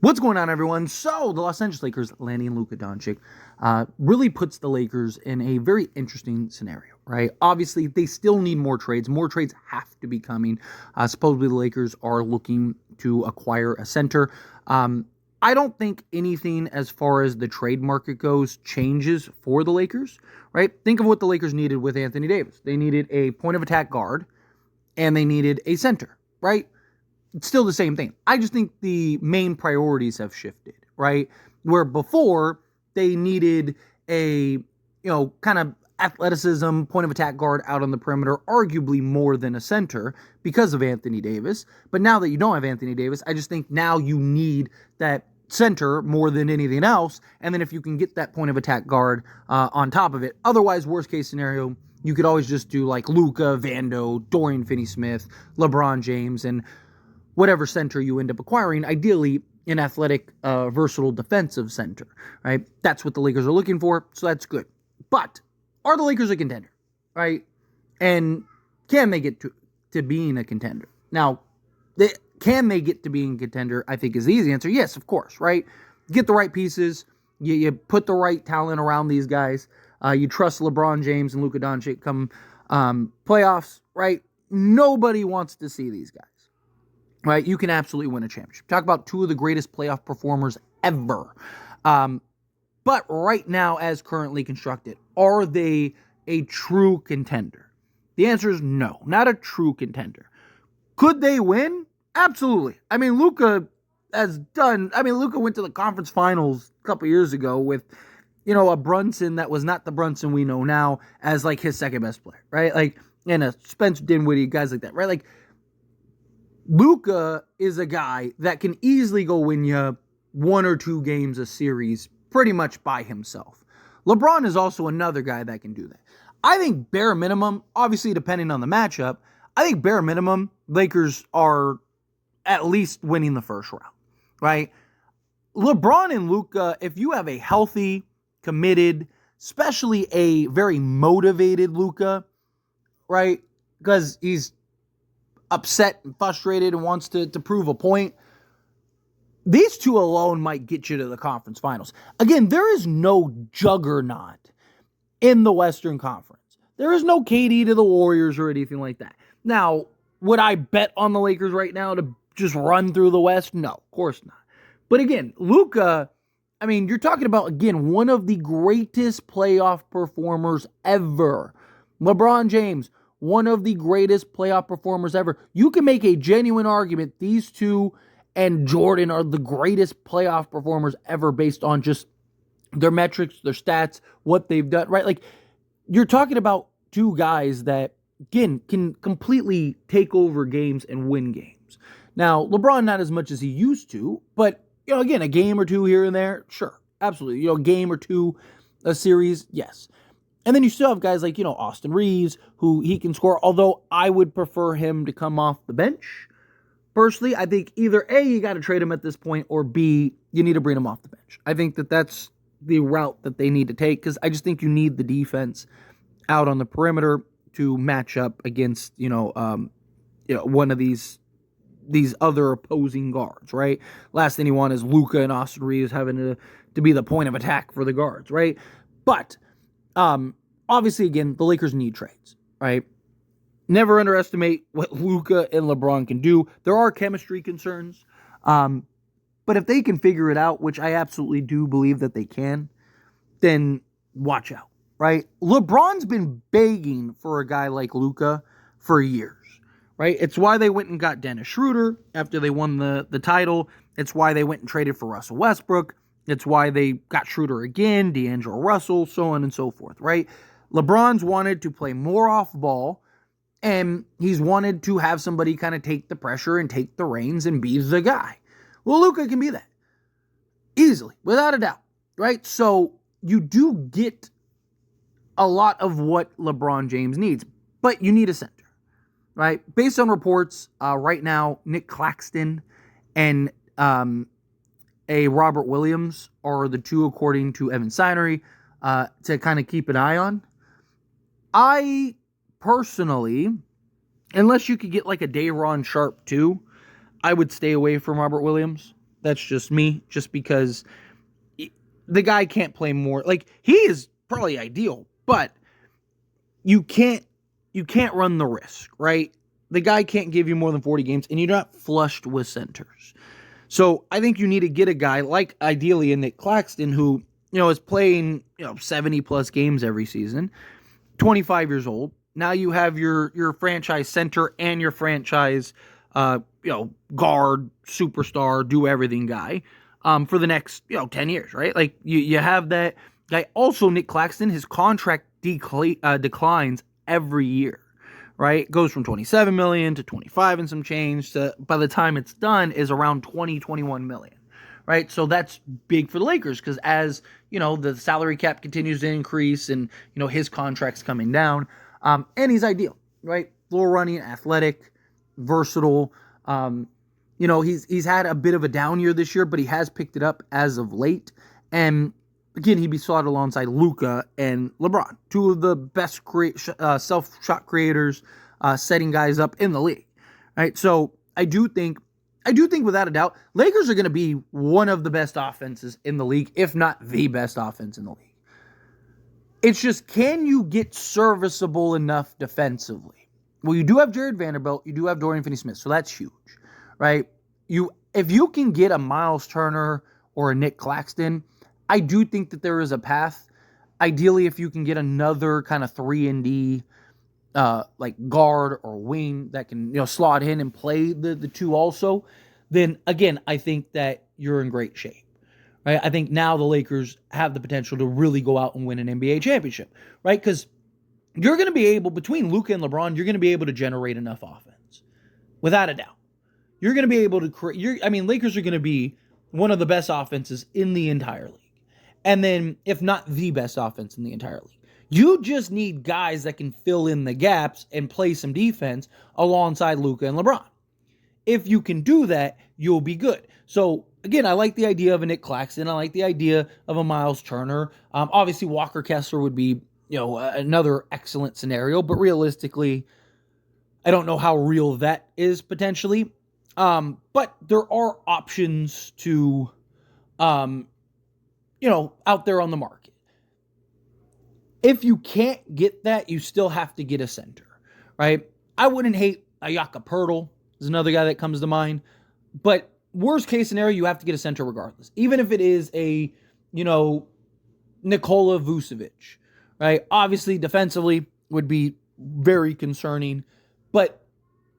What's going on, everyone? So, the Los Angeles Lakers landing Luka Doncic really puts the Lakers in a very interesting scenario, right? Obviously, they still need more trades. More trades have to be coming. Supposedly, the Lakers are looking to acquire a center. I don't think anything as far as the trade market goes changes for the Lakers, right? Think of what the Lakers needed with Anthony Davis. They needed a point of attack guard, and they needed a center, right? It's still the same thing. I just think the main priorities have shifted, right? Where before they needed a, kind of athleticism, point of attack guard out on the perimeter, arguably more than a center because of Anthony Davis. But now that you don't have Anthony Davis, I just think now you need that center more than anything else. And then if you can get that point of attack guard on top of it, otherwise, worst case scenario, you could always just do like Luka, Vando, Dorian Finney-Smith, LeBron James, and whatever center you end up acquiring, ideally an athletic, versatile defensive center, right? That's what the Lakers are looking for, so that's good. But are the Lakers a contender, right? And can they get to being a contender? Now, can they get to being a contender, I think is the easy answer. Yes, of course, right? Get the right pieces. You put the right talent around these guys. You trust LeBron James and Luka Doncic come playoffs, right? Nobody wants to see these guys. Right, you can absolutely win a championship. Talk about two of the greatest playoff performers ever. But right now, as currently constructed, are they a true contender? The answer is no, not a true contender. Could they win? Absolutely. I mean, Luka went to the conference finals a couple years ago with, a Brunson that was not the Brunson we know now as like his second best player, right? Like, and a Spencer Dinwiddie, guys like that, right? Like, Luka is a guy that can easily go win you one or two games a series pretty much by himself. LeBron is also another guy that can do that. I think bare minimum, obviously depending on the matchup, I think bare minimum, Lakers are at least winning the first round, right? LeBron and Luka, if you have a healthy, committed, especially a very motivated Luka, right? Because he's upset and frustrated and wants to prove a point. These two alone might get you to the conference finals. Again, there is no juggernaut in the Western Conference. There is no KD to the Warriors or anything like that. Now, would I bet on the Lakers right now to just run through the West? No, of course not. But again, Luka, you're talking about, again, one of the greatest playoff performers ever. LeBron James, one of the greatest playoff performers ever. You can make a genuine argument these two and Jordan are the greatest playoff performers ever based on just their metrics, their stats, what they've done, right? Like, you're talking about two guys that, again, can completely take over games and win games. Now, LeBron not as much as he used to, but, again, a game or two here and there, sure, absolutely. A game or two, a series, yes. And then you still have guys like, Austin Reeves, who he can score, although I would prefer him to come off the bench. Personally, I think either A, you got to trade him at this point, or B, you need to bring him off the bench. I think that's the route that they need to take, because I just think you need the defense out on the perimeter to match up against, one of these other opposing guards, right? Last thing you want is Luka and Austin Reeves having to be the point of attack for the guards, right? But obviously, again, the Lakers need trades, right? Never underestimate what Luka and LeBron can do. There are chemistry concerns, but if they can figure it out, which I absolutely do believe that they can, then watch out, right? LeBron's been begging for a guy like Luka for years, right? It's why they went and got Dennis Schroeder after they won the title. It's why they went and traded for Russell Westbrook. It's why they got Schroeder again, D'Angelo Russell, so on and so forth, right? LeBron's wanted to play more off ball, and he's wanted to have somebody kind of take the pressure and take the reins and be the guy. Well, Luka can be that. Easily, without a doubt, right? So you do get a lot of what LeBron James needs, but you need a center, right? Based on reports, right now, Nick Claxton and a Robert Williams are the two, according to Evan Sinery, to kind of keep an eye on. I personally, unless you could get like a Day'Ron Sharpe too, I would stay away from Robert Williams. That's just me, just because the guy can't play more. Like, he is probably ideal, but you can't run the risk, right? The guy can't give you more than 40 games, and you're not flushed with centers. So I think you need to get a guy like ideally a Nick Claxton, who, is playing, 70 plus games every season, 25 years old. Now you have your franchise center and your franchise, guard, superstar, do everything guy, for the next, 10 years, right? Like, you have that guy. Also, Nick Claxton, his contract declines every year, right? Goes from 27 million to 25 and some change to, by the time it's done, is around 21 million, right? So that's big for the Lakers, because as, the salary cap continues to increase and, his contract's coming down, and he's ideal, right? Floor running, athletic, versatile. He's had a bit of a down year this year, but he has picked it up as of late. And again, he'd be slotted alongside Luka and LeBron, two of the best self-shot creators, setting guys up in the league, right? So I do think without a doubt, Lakers are going to be one of the best offenses in the league, if not the best offense in the league. It's just, can you get serviceable enough defensively? Well, you do have Jared Vanderbilt, you do have Dorian Finney-Smith, so that's huge, right? If you can get a Miles Turner or a Nick Claxton, I do think that there is a path. Ideally, if you can get another kind of 3-and-D, like guard or wing that can, slot in and play the two also, then again, I think that you're in great shape. Right? I think now the Lakers have the potential to really go out and win an NBA championship, right? Because you're going to be able, between Luka and LeBron, you're going to be able to generate enough offense, without a doubt. You're going to be able to create. Lakers are going to be one of the best offenses in the entire league, and then if not the best offense in the entire league. You just need guys that can fill in the gaps and play some defense alongside Luka and LeBron. If you can do that, you'll be good. So again, I like the idea of a Nick Claxton. I like the idea of a Miles Turner. Obviously, Walker Kessler would be, another excellent scenario. But realistically, I don't know how real that is potentially. But there are options to, out there on the market. If you can't get that, you still have to get a center, right? I wouldn't hate Ayaka Pirtle. Is another guy that comes to mind. But worst case scenario, you have to get a center regardless. Even if it is a, Nikola Vucevic, right? Obviously, defensively would be very concerning. But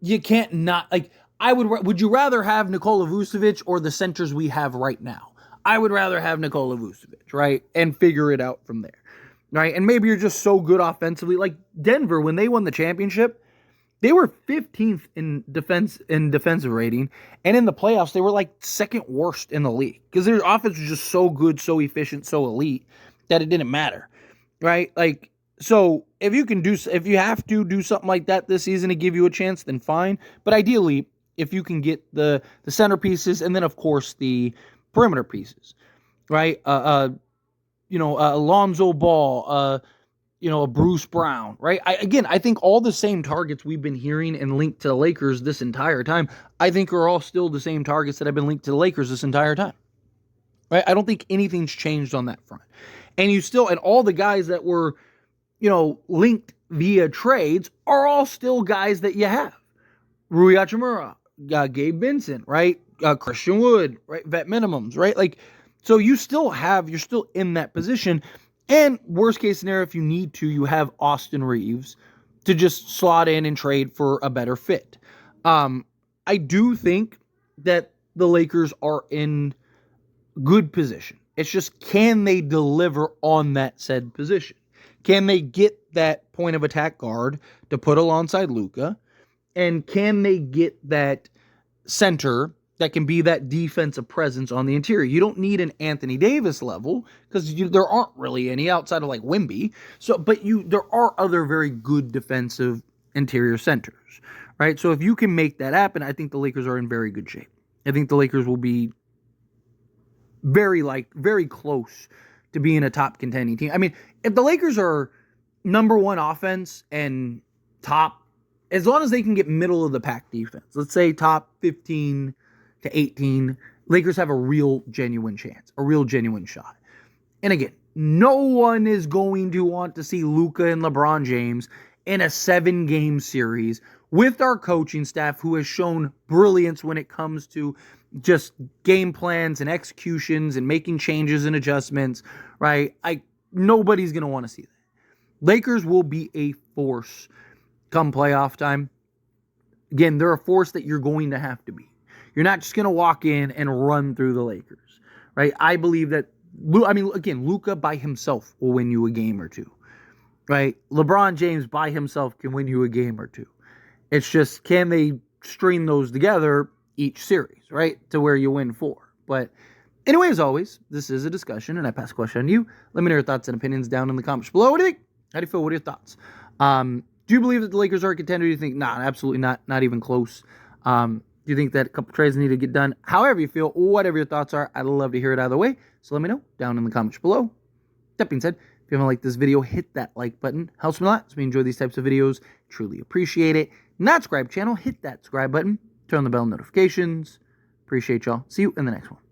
you can't not, like, would you rather have Nikola Vucevic or the centers we have right now? I would rather have Nikola Vucevic, right? And figure it out from there, right? And maybe you're just so good offensively. Like Denver, when they won the championship, they were 15th in defensive rating, and in the playoffs, they were like second worst in the league because their offense was just so good, so efficient, so elite that it didn't matter, right? Like, so if you have to do something like that this season to give you a chance, then fine. But ideally, if you can get the centerpieces and then of course the perimeter pieces, right? Alonzo Ball, a Bruce Brown, right? I think all the same targets we've been hearing and linked to the Lakers this entire time, I think are all still the same targets that have been linked to the Lakers this entire time, right? I don't think anything's changed on that front. And all the guys that were, linked via trades are all still guys that you have. Rui Hachimura, Gabe Vincent, right? Christian Wood, right? Vet minimums, right? Like, so you're still in that position. And worst case scenario, if you need to, you have Austin Reeves to just slot in and trade for a better fit. I do think that the Lakers are in good position. It's just, can they deliver on that said position? Can they get that point of attack guard to put alongside Luka? And can they get that center that can be that defensive presence on the interior? You don't need an Anthony Davis level because there aren't really any outside of like Wemby. But there are other very good defensive interior centers, right? So if you can make that happen, I think the Lakers are in very good shape. I think the Lakers will be very close to being a top contending team. I mean, if the Lakers are number one offense and top, as long as they can get middle of the pack defense, let's say top 15 to 18 Lakers have a real genuine chance, a real genuine shot. And again, no one is going to want to see Luka and LeBron James in a 7-game series with our coaching staff who has shown brilliance when it comes to just game plans and executions and making changes and adjustments, right? Nobody's going to want to see that. Lakers will be a force come playoff time. Again, they're a force that you're going to have to beat. You're not just going to walk in and run through the Lakers, right? I believe that, Luka by himself will win you a game or two, right? LeBron James by himself can win you a game or two. It's just, can they string those together each series, right? To where you win 4. But anyway, as always, this is a discussion, and I pass the question on to you. Let me know your thoughts and opinions down in the comments below. What do you think? How do you feel? What are your thoughts? Do you believe that the Lakers are a contender? Do you think, nah, absolutely not, not even close? Do you think that a couple trades need to get done? However you feel, whatever your thoughts are, I'd love to hear it either way. So let me know down in the comments below. That being said, if you haven't liked this video, hit that like button. Helps me a lot. So we enjoy these types of videos. Truly appreciate it. Not subscribe channel, hit that subscribe button. Turn on the bell notifications. Appreciate y'all. See you in the next one.